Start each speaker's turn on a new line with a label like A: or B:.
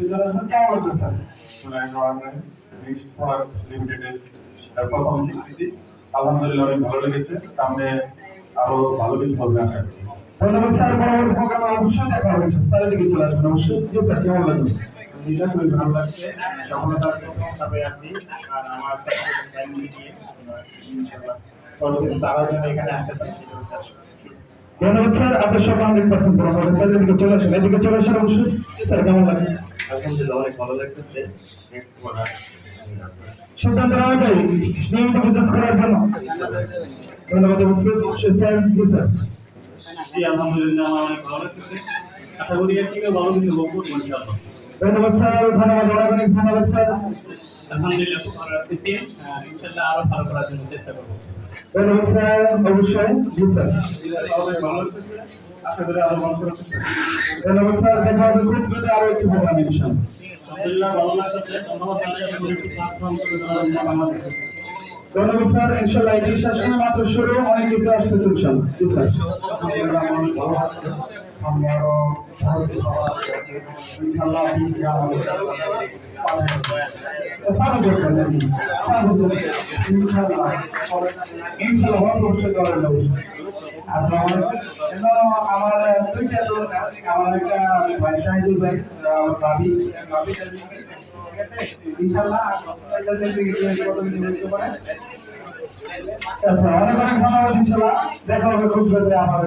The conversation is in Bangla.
A: কেমন লাগবে স্যার? লিমিটেডের প্রথম স্বীকৃতি আলহামদুলিল্লাহ অনেক ভালো লেগেছে। সামনে আরো ভালো কিছু হবে আশা করি। ধন্যবাদ স্যার। পরবর্তী প্রোগ্রামে অবশ্যই দেখা হবে স্যার, এদিকে চলে আসবেন অবশ্যই। জি স্যার, কেমন লাগবে?
B: এটা খুবই ভালো লাগছে। সফলতার প্রথম ধাপে আছি। আর আমার ফ্যামিলি নিয়ে ইনশাআল্লাহ পরবর্তীতে আরো যেন এখানে আসতে পারি সেটা হচ্ছে আশা।
A: ধন্যবাদ স্যার, আপনার সব 100% পূরণ হবে স্যার। এদিকে চলে আসেন, এদিকে চলে আসেন অবশ্যই। জি স্যার, কেমন লাগে?
B: আলহামদুলিল্লাহ অনেক ভালো লাগতেছে।
A: সিদ্ধান্ত নেওয়া যায় নিয়মিত বিজনেস করার জন্য। ধন্যবাদ অবশ্যই স্যার। জি স্যার।
B: জি আলহামদুলিল্লাহ আমার অনেক ভালো লাগতেছে। আশা করি এর থেকে ভালো কিছু করবো ইনশাআল্লাহ।
A: ধন্যবাদ স্যার, ধন্যবাদ, অনেক ধন্যবাদ স্যার।
B: আলহামদুলিল্লাহ খুব ভালো লাগতেছে। ইনশাআল্লাহ আরো ভালো করার জন্য চেষ্টা করবো।
A: ধন্যবাদ স্যার, অবশ্যই। জি স্যার।
B: অনেক ভালো লাগতেছে। আশা করি আরো ভালো করার চেষ্টা করবো।
A: ধন্যবাদ স্যার, দেখা হবে খুব দ্রুত আরো একটু প্রোগ্রাম ইনশাআল্লাহ।
B: আলহামদুলিল্লাহ ভালো লাগতেছে। ধন্যবাদ প্ল্যাটফর্ম করে দেওয়ার জন্য আমাদের।
A: ধন্যবাদ স্যার, ইনশাআল্লাহ এই শাসনে মাত্র শুরু, অনেক কিছু আসতেছে ইনশাআল্লাহ। জি স্যার।
B: আলহামদুলিল্লাহ আমার অনেক ভালো লাগছে। আমি আরো ইনশাআল্লাহ
A: আমার একটা ভাবি ইনশাআল্লাহ আচ্ছা, অনেক অনেক ধন্যবাদ। ইনশাআল্লাহ দেখা হবে খুব দ্রুত আবার।